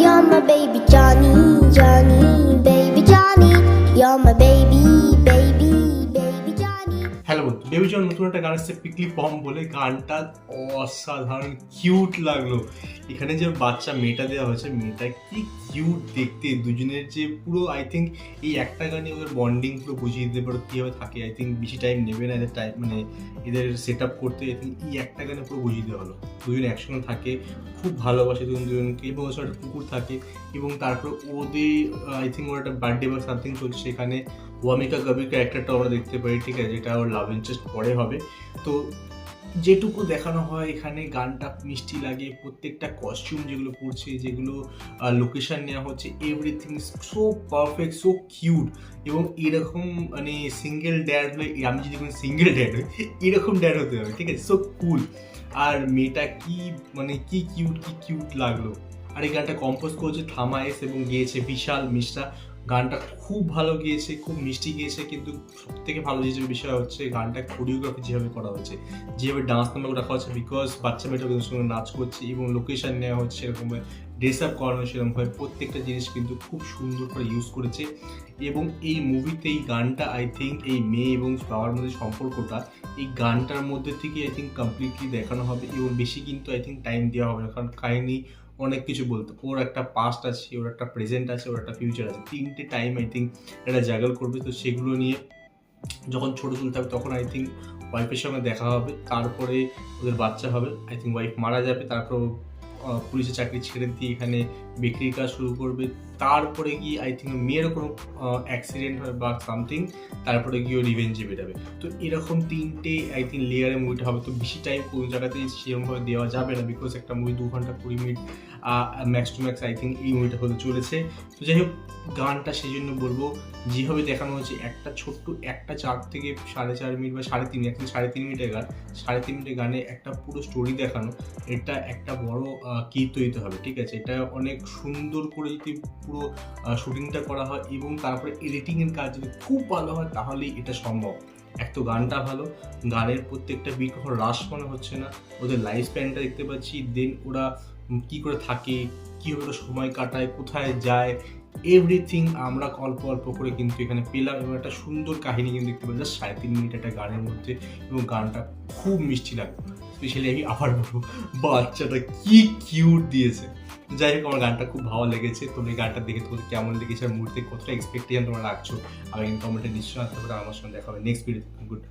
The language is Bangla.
You're my baby Johnny, Johnny, baby Johnny. You're my baby, baby, baby Johnny. Hello বন্ধু, বেবি জন নতুন একটা গান আসছে পিকলি পম বলে। গানটা অসাধারণ কিউট লাগলো। এখানে যে বাচ্চা মেয়েটা দেওয়া হয়েছে, মেয়েটা কি কিউট দেখতে। দুজনের যে পুরো আই থিঙ্ক এই একটা গানে ওদের বন্ডিং পুরো বুঝিয়ে দিতে পারো কীভাবে থাকে। আই থিঙ্ক বেশি টাইম নেবে না এদের টাইম, মানে এদের সেট আপ করতে। আই থিঙ্ক এই একটা গানে পুরো বুঝিয়ে দেওয়া হলো। দুজনে একসঙ্গে থাকে, খুব ভালোবাসে দুজনকে, এবং ওর একটা কুকুর থাকে। এবং তারপর ওদের আই থিঙ্ক ওর একটা বার্থডে বা সামথিং চলছে, সেখানে ওয়ামিকা কবির ক্যারেক্টারটা আমরা দেখতে পাই, ঠিক আছে, যেটা ওর লাভ ইন্টারেস্ট পরে হবে। তো যেটুকু দেখানো হয় এখানে গানটা মিষ্টি লাগে। প্রত্যেকটা কস্টিউম যেগুলো পড়ছে, যেগুলো লোকেশন নেওয়া হচ্ছে, everything so perfect, so cute. এবং এরকম মানে সিঙ্গেল ড্যাড হলে, আমি যদি কোনো সিঙ্গেল ড্যাড হই এরকম ড্যাড হতে হবে, ঠিক আছে, সো কুল। আর মেয়েটা কি মানে কি কিউট লাগলো। আর এই গানটা কম্পোজ করেছে থামা এস এবং গেয়েছে বিশাল মিশ্রা। গানটা খুব ভালো গিয়েছে, খুব মিষ্টি গিয়েছে, কিন্তু সব থেকে ভালো যে বিষয় হচ্ছে গানটা কোরিওগ্রাফি যেভাবে করা হয়েছে, যেভাবে ডান্স নাম্বার রাখা হচ্ছে, বিকজ বাচ্চা মেয়েটা কিন্তু সঙ্গে নাচ করছে, এবং লোকেশন নেওয়া হচ্ছে সেরকমভাবে, ড্রেস আপ করানো সেরকমভাবে, প্রত্যেকটা জিনিস কিন্তু খুব সুন্দর করে ইউজ করেছে। এবং এই মুভিতে এই গানটা আই থিঙ্ক এই মেয়ে এবং বাবার মধ্যে সম্পর্কটা এই গানটার মধ্যে থেকে আই থিঙ্ক কমপ্লিটলি দেখানো হবে। এবং বেশি কিন্তু আই থিঙ্ক টাইম দেওয়া হবে না, কারণ কাহিনি অনেক কিছু বলতে। ওর একটা পাস্ট আছে, ওর একটা প্রেজেন্ট আছে, ওর একটা ফিউচার আছে, তিনটে টাইম আই থিঙ্ক এটা জাগল করবে। তো সেগুলো নিয়ে যখন ছোটো তুলতে হবে তখন আই থিঙ্ক ওয়াইফের সঙ্গে দেখা হবে, তারপরে ওদের বাচ্চা হবে। আই থিঙ্ক ওয়াইফ মারা যাবে, তারপর পুলিশের চাকরি ছেড়ে দিয়ে এখানে বিক্রির কাজ শুরু করবে। তারপরে গিয়ে আই থিঙ্ক মেয়েরও কোনো অ্যাক্সিডেন্ট হয় বা সামথিং, তারপরে গিয়ে রিভেঞ্জে বেরোবে। তো এরকম তিনটে আই থিঙ্ক লেয়ারে মুভিটা হবে। তো বেশি টাইম কোনো জায়গাতেই সেরকমভাবে দেওয়া যাবে না, বিকজ একটা মুভি 2 ঘন্টা 20 minute max to max I think এই মুভিটা হতে চলেছে। তো যাই হোক, গানটা সেই জন্য বলবো যেভাবে দেখানো হয়েছে, একটা ছোট্ট একটা 4 থেকে 4.5 মিনিট বা 3.5, অ্যাকচুয়ালি 3.5 মিনিটের গান, 3.5 মিনিটের গানে একটা পুরো স্টোরি দেখানো, এটা একটা বড় কীর্ত দিতে হবে, ঠিক আছে। এটা অনেক সুন্দর করে যদি পুরো শুটিংটা করা হয় এবং তারপরে এডিটিংয়ের কাজ যদি খুব ভালো হয়, তাহলেই এটা সম্ভব। এক তো গানটা ভালো, গানের প্রত্যেকটা বিট কখনো রাশ মনে হচ্ছে না, ওদের লাইফ স্প্যানটা দেখতে পাচ্ছি, দেন ওরা কী করে থাকে, কীভাবে ওরা সময় কাটায়, কোথায় যায়, এভরিথিং আমরা অল্প অল্প করে কিন্তু এখানে পেলাম। এবং একটা সুন্দর কাহিনী কিন্তু দেখতে পেলাম জাস্ট 3.5 মিনিট একটা গানের মধ্যে। এবং গানটা খুব মিষ্টি লাগবে। স্পেশালি আমি আবার বলবো, বাচ্চাটা কি কিউট দিয়েছে। যাই হোক, আমার গানটা খুব ভালো লেগেছে। তোমরা এই গানটা দেখে তোমাদের কেমন লেগেছে, আর মুহূর্তে কতটা এক্সপেকটেশন তোমরা রাখছো, আমি কমেন্টে নিশ্চয়ই আসতে পারে। আমার সঙ্গে দেখা হবে নেক্সট ভিডিও। গুড।